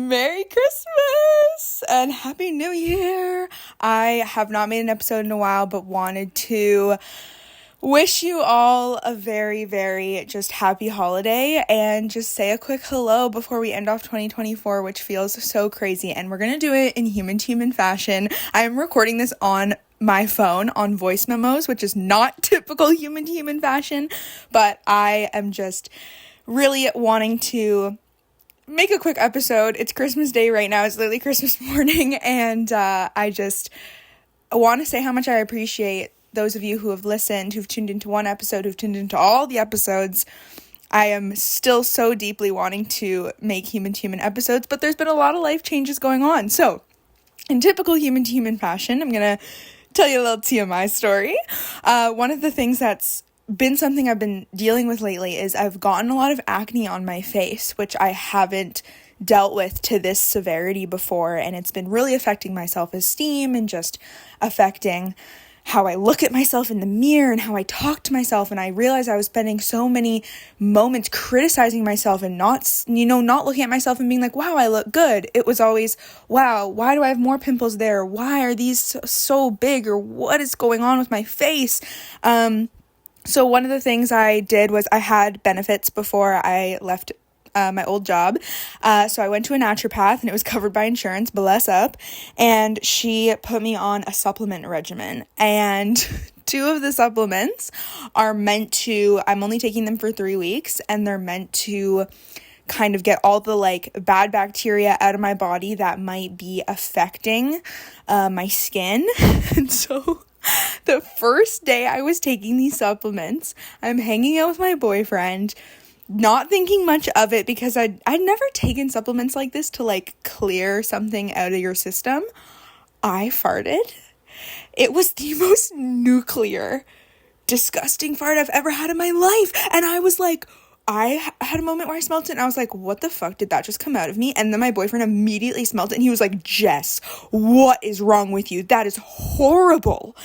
Merry Christmas and Happy New Year. I have not made an episode in a while, but wanted to wish you all a very, very just happy holiday and just say a quick hello before we end off 2024, which feels so crazy. And we're going to do it in human-to-human fashion. I am recording this on my phone on voice memos, which is not typical human-to-human fashion, but I am just really wanting to make a quick episode. It's Christmas Day right now. It's literally Christmas morning, and I just want to say how much I appreciate those of you who have listened, who've tuned into one episode, who've tuned into all the episodes. I am still so deeply wanting to make human-to-human episodes, but there's been a lot of life changes going on. So, in typical human-to-human fashion, I'm going to tell you a little TMI story. One of the things that's been something I've been dealing with lately is I've gotten a lot of acne on my face, which I haven't dealt with to this severity before, and it's been really affecting my self-esteem and just affecting how I look at myself in the mirror and how I talk to myself. And I realized I was spending so many moments criticizing myself and not looking at myself and being like, wow, I look good. It was always, wow, why do I have more pimples there? Why are these so big? Or what is going on with my face? So one of the things I did was I had benefits before I left my old job. So I went to a naturopath and it was covered by insurance, bless up. And she put me on a supplement regimen. And two of the supplements are meant to, I'm only taking them for 3 weeks, and they're meant to kind of get all the bad bacteria out of my body that might be affecting my skin. And so the first day I was taking these supplements, I'm hanging out with my boyfriend, not thinking much of it because I'd never taken supplements like this to clear something out of your system. I farted. It was the most nuclear, disgusting fart I've ever had in my life. And I was like, I had a moment where I smelled it and I was like, what the fuck did that just come out of me? And then my boyfriend immediately smelled it and he was like, Jess, what is wrong with you? That is horrible.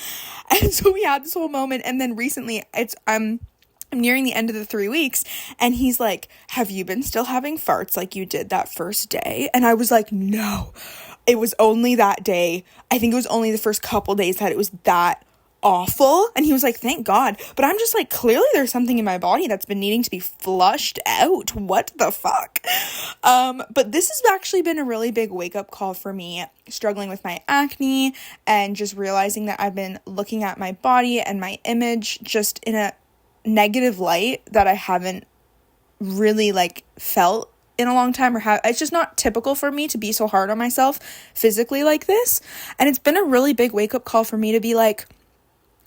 And so we had this whole moment, and then recently I'm nearing the end of the 3 weeks, and he's like, have you been still having farts like you did that first day? And I was like, no, it was only that day. I think it was only the first couple days that it was that awful. And he was like, thank God. But I'm just like, clearly there's something in my body that's been needing to be flushed out. What the fuck? But this has actually been a really big wake-up call for me, struggling with my acne and just realizing that I've been looking at my body and my image just in a negative light that I haven't really felt in a long time, or it's just not typical for me to be so hard on myself physically like this. And it's been a really big wake-up call for me to be like,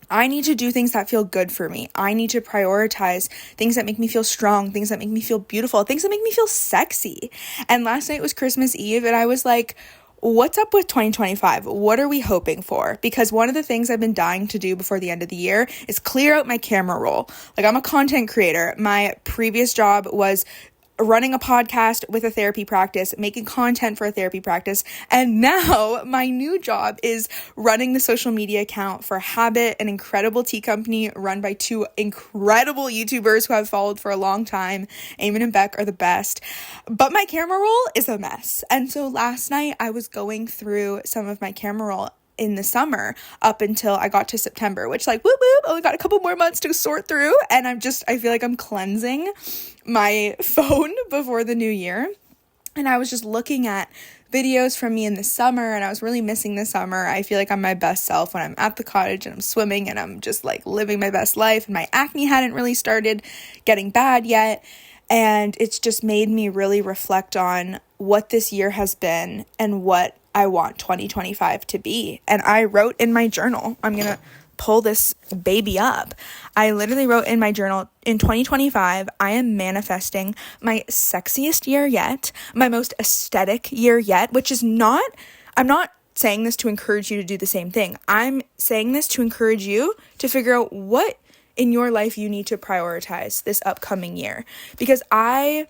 I need to do things that feel good for me. I need to prioritize things that make me feel strong, things that make me feel beautiful, things that make me feel sexy. And last night was Christmas Eve, and I was like, what's up with 2025? What are we hoping for? Because one of the things I've been dying to do before the end of the year is clear out my camera roll. I'm a content creator. My previous job was running a podcast with a therapy practice, making content for a therapy practice, and now my new job is running the social media account for Habit, an incredible tea company run by two incredible YouTubers who I've followed for a long time. Eamon and Beck are the best, but my camera roll is a mess. And so last night I was going through some of my camera roll in the summer up until I got to September, which whoop whoop, only got a couple more months to sort through, and I feel like I'm cleansing my phone before the new year. And I was just looking at videos from me in the summer, and I was really missing the summer. I feel like I'm my best self when I'm at the cottage and I'm swimming and I'm just living my best life, and my acne hadn't really started getting bad yet. And it's just made me really reflect on what this year has been and what I want 2025 to be. And I wrote in my journal, I'm going to pull this baby up. I literally wrote in my journal, in 2025, I am manifesting my sexiest year yet, my most aesthetic year yet, which is not, I'm not saying this to encourage you to do the same thing. I'm saying this to encourage you to figure out what in your life you need to prioritize this upcoming year. Because I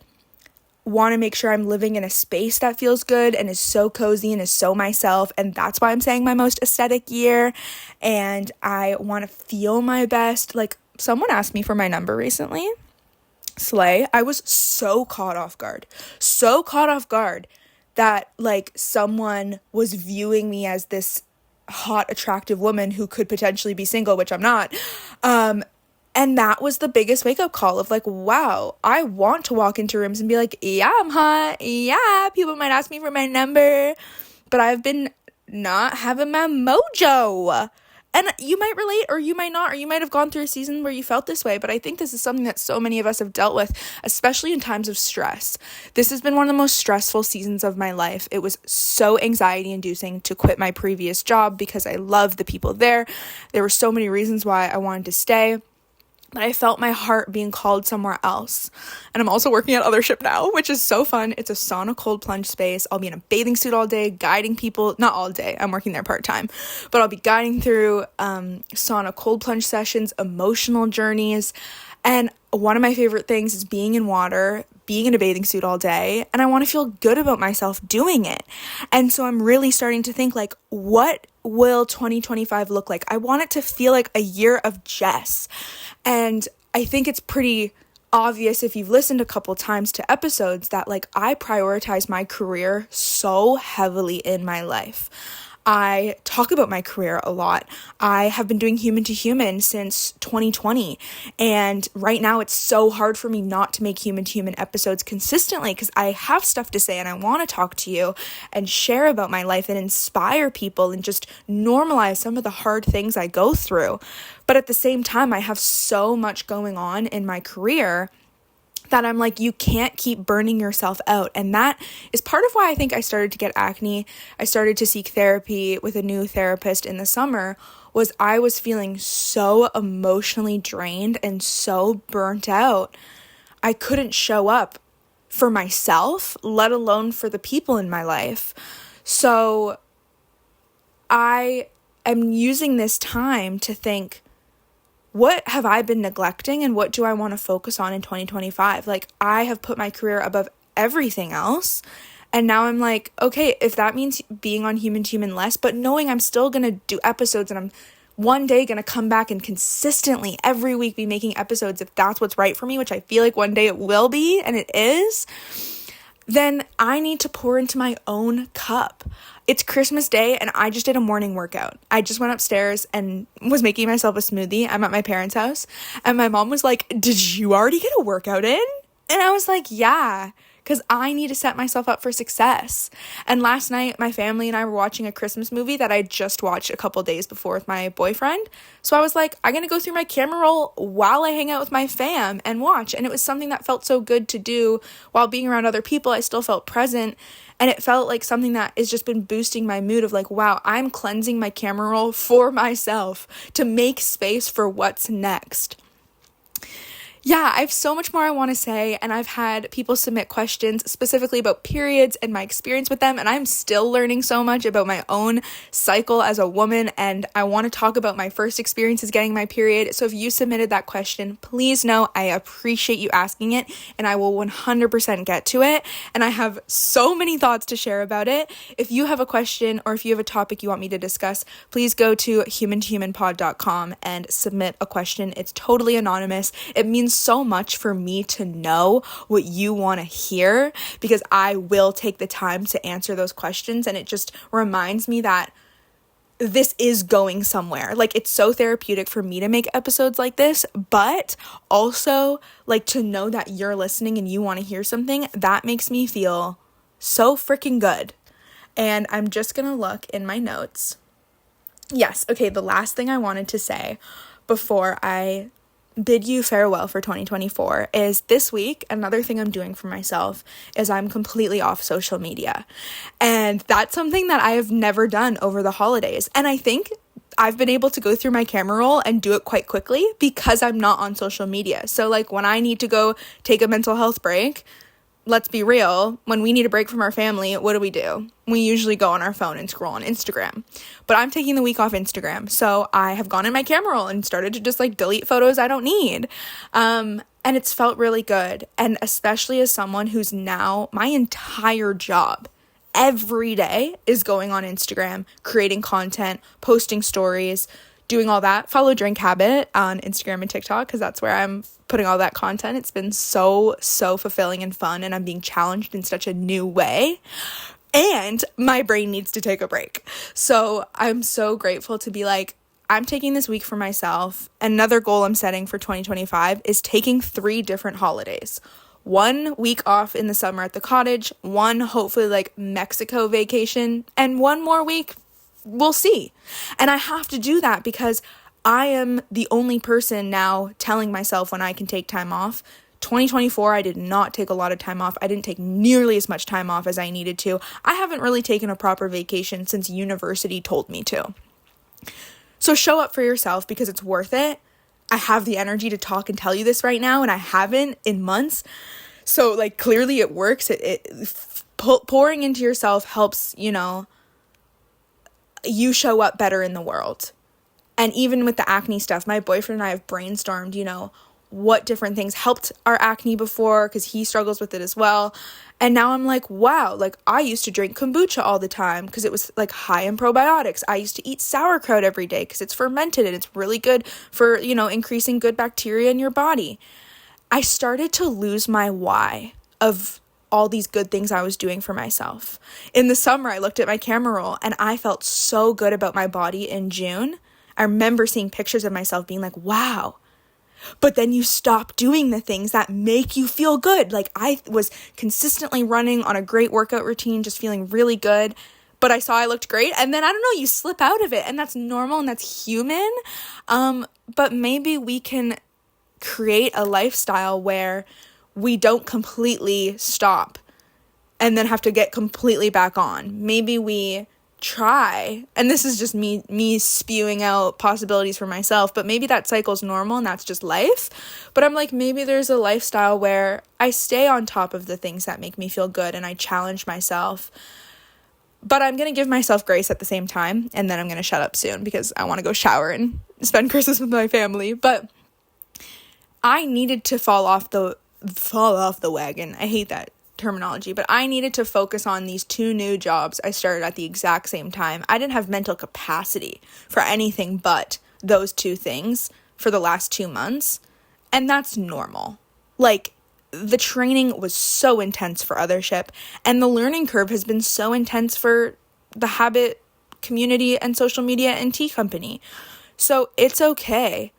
want to make sure I'm living in a space that feels good and is so cozy and is so myself, and that's why I'm saying my most aesthetic year. And I want to feel my best. Someone asked me for my number recently. Slay. I was so caught off guard that like someone was viewing me as this hot, attractive woman who could potentially be single, which I'm not. And that was the biggest wake-up call of like, wow, I want to walk into rooms and be like, yeah, I'm hot. Yeah, people might ask me for my number, but I've been not having my mojo. And you might relate, or you might not, or you might have gone through a season where you felt this way, but I think this is something that so many of us have dealt with, especially in times of stress. This has been one of the most stressful seasons of my life. It was so anxiety-inducing to quit my previous job because I loved the people there. There were so many reasons why I wanted to stay, but I felt my heart being called somewhere else. And I'm also working at Othership now, which is so fun. It's a sauna cold plunge space. I'll be in a bathing suit all day, guiding people, not all day, I'm working there part-time, but I'll be guiding through sauna cold plunge sessions, emotional journeys. And one of my favorite things is being in water, being in a bathing suit all day, and I want to feel good about myself doing it. And so I'm really starting to think like, what will 2025 look like? I want it to feel like a year of Jess. And I think it's pretty obvious if you've listened a couple times to episodes that like I prioritize my career so heavily in my life. I talk about my career a lot. I have been doing human to human since 2020. And right now it's so hard for me not to make human to human episodes consistently because I have stuff to say and I want to talk to you and share about my life and inspire people and just normalize some of the hard things I go through. But at the same time, I have so much going on in my career that I'm like, you can't keep burning yourself out. And that is part of why I think I started to get acne. I started to seek therapy with a new therapist in the summer, was I was feeling so emotionally drained and so burnt out. I couldn't show up for myself, let alone for the people in my life. So I am using this time to think, what have I been neglecting and what do I want to focus on in 2025? Like, I have put my career above everything else. And now I'm like, okay, if that means being on human to human less, but knowing I'm still going to do episodes and I'm one day going to come back and consistently every week be making episodes if that's what's right for me, which I feel like one day it will be, and it is, then I need to pour into my own cup. It's Christmas Day and I just did a morning workout. I just went upstairs and was making myself a smoothie. I'm at my parents' house and my mom was like, did you already get a workout in? And I was like, yeah, because I need to set myself up for success. And last night, my family and I were watching a Christmas movie that I just watched a couple days before with my boyfriend. So I was like, I'm going to go through my camera roll while I hang out with my fam and watch. And it was something that felt so good to do while being around other people. I still felt present. And it felt like something that has just been boosting my mood of like, wow, I'm cleansing my camera roll for myself to make space for what's next. Yeah, I have so much more I want to say, and I've had people submit questions specifically about periods and my experience with them, and I'm still learning so much about my own cycle as a woman, and I want to talk about my first experiences getting my period. So if you submitted that question, please know I appreciate you asking it, and I will 100% get to it, and I have so many thoughts to share about it. If you have a question or if you have a topic you want me to discuss, please go to humantohumanpod.com and submit a question. It's totally anonymous. It means so much for me to know what you want to hear because I will take the time to answer those questions, and it just reminds me that this is going somewhere. Like, it's so therapeutic for me to make episodes like this, but also like to know that you're listening and you want to hear something, that makes me feel so freaking good. And I'm just gonna look in my notes. Yes, okay, the last thing I wanted to say before I bid you farewell for 2024 is this week, another thing I'm doing for myself is I'm completely off social media. And that's something that I have never done over the holidays. And I think I've been able to go through my camera roll and do it quite quickly because I'm not on social media. So like when I need to go take a mental health break, let's be real, when we need a break from our family, what do? We usually go on our phone and scroll on Instagram. But I'm taking the week off Instagram. So I have gone in my camera roll and started to just like delete photos I don't need. And it's felt really good. And especially as someone who's now, my entire job every day is going on Instagram, creating content, posting stories, doing all that. Follow Drink Habit on Instagram and TikTok because that's where I'm putting all that content. It's been so fulfilling and fun, and I'm being challenged in such a new way. and my brain needs to take a break. So I'm so grateful to be like, I'm taking this week for myself. Another goal I'm setting for 2025 is taking 3 different holidays. 1 week off in the summer at the cottage, 1 hopefully like Mexico vacation, and 1 more week, we'll see. And I have to do that because I am the only person now telling myself when I can take time off. 2024, I did not take a lot of time off. I didn't take nearly as much time off as I needed to. I haven't really taken a proper vacation since university told me to. So show up for yourself because it's worth it. I have the energy to talk and tell you this right now, and I haven't in months. So like clearly it works. Pouring into yourself helps, you show up better in the world. And even with the acne stuff, my boyfriend and I have brainstormed, what different things helped our acne before because he struggles with it as well. And now I'm like, wow, like I used to drink kombucha all the time because it was like high in probiotics. I used to eat sauerkraut every day because it's fermented and it's really good for, increasing good bacteria in your body. I started to lose my why of all these good things I was doing for myself. In the summer, I looked at my camera roll and I felt so good about my body in June. I remember seeing pictures of myself being like, wow. But then you stop doing the things that make you feel good. Like I was consistently running on a great workout routine, just feeling really good. But I saw I looked great. And then, I don't know, you slip out of it. And that's normal and that's human. But maybe we can create a lifestyle where we don't completely stop and then have to get completely back on. Maybe we try, and this is just me spewing out possibilities for myself, but maybe that cycle's normal and that's just life. But I'm like, maybe there's a lifestyle where I stay on top of the things that make me feel good and I challenge myself, but I'm going to give myself grace at the same time. And then I'm going to shut up soon because I want to go shower and spend Christmas with my family. But I needed to fall off the wagon. I hate that terminology, but I needed to focus on these 2 new jobs I started at the exact same time. I didn't have mental capacity for anything but those 2 things for the last 2 months, and that's normal. Like, the training was so intense for Othership, and the learning curve has been so intense for the habit community and social media and tea company. So it's okay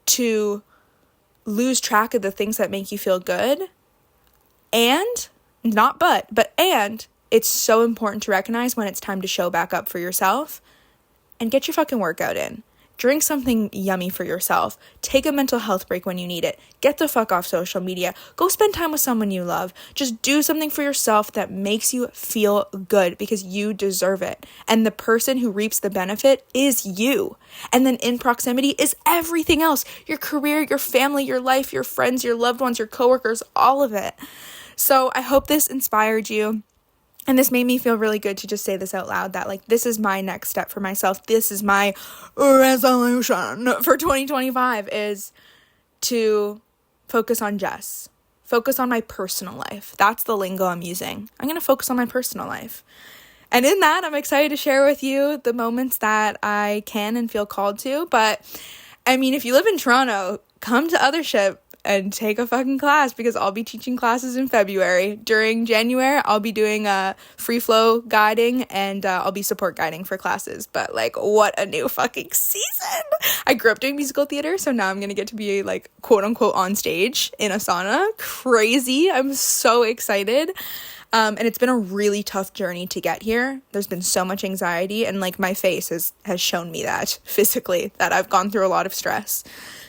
to lose track of the things that make you feel good, and it's so important to recognize when it's time to show back up for yourself and get your fucking workout in. Drink something yummy for yourself. Take a mental health break when you need it. Get the fuck off social media. Go spend time with someone you love. Just do something for yourself that makes you feel good because you deserve it. And the person who reaps the benefit is you. And then in proximity is everything else. Your career, your family, your life, your friends, your loved ones, your coworkers, all of it. So I hope this inspired you. And this made me feel really good to just say this out loud, that like, this is my next step for myself. This is my resolution for 2025 is to focus on Jess. Focus on my personal life. That's the lingo I'm using. I'm going to focus on my personal life. And in that, I'm excited to share with you the moments that I can and feel called to. But I mean, if you live in Toronto, come to Othership and take a fucking class because I'll be teaching classes in February. During January, I'll be doing free flow guiding and I'll be support guiding for classes. But like, what a new fucking season. I grew up doing musical theater, so now I'm going to get to be like quote unquote on stage in a sauna. Crazy. I'm so excited. And it's been a really tough journey to get here. There's been so much anxiety and like my face has shown me that physically, that I've gone through a lot of stress.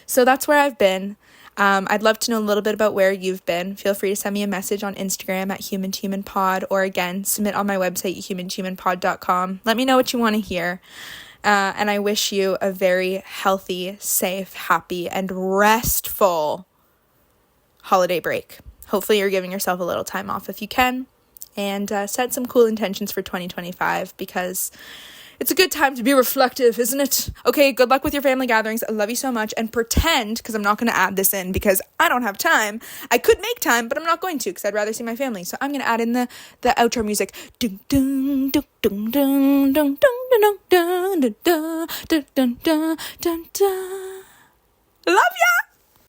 So that's where I've been. I'd love to know a little bit about where you've been. Feel free to send me a message on Instagram at humanhumanpod, or again, submit on my website, humanhumanpod.com. Let me know what you want to hear. And I wish you a very healthy, safe, happy, and restful holiday break. Hopefully you're giving yourself a little time off if you can, and set some cool intentions for 2025 because it's a good time to be reflective, isn't it? Okay, good luck with your family gatherings. I love you so much. And pretend, because I'm not going to add this in because I don't have time. I could make time, but I'm not going to because I'd rather see my family. So I'm going to add in the outro music. Dun, dun, dun, dun, dun, dun, dun, dun, dun, dun, dun, dun, dun, dun, dun. Love ya!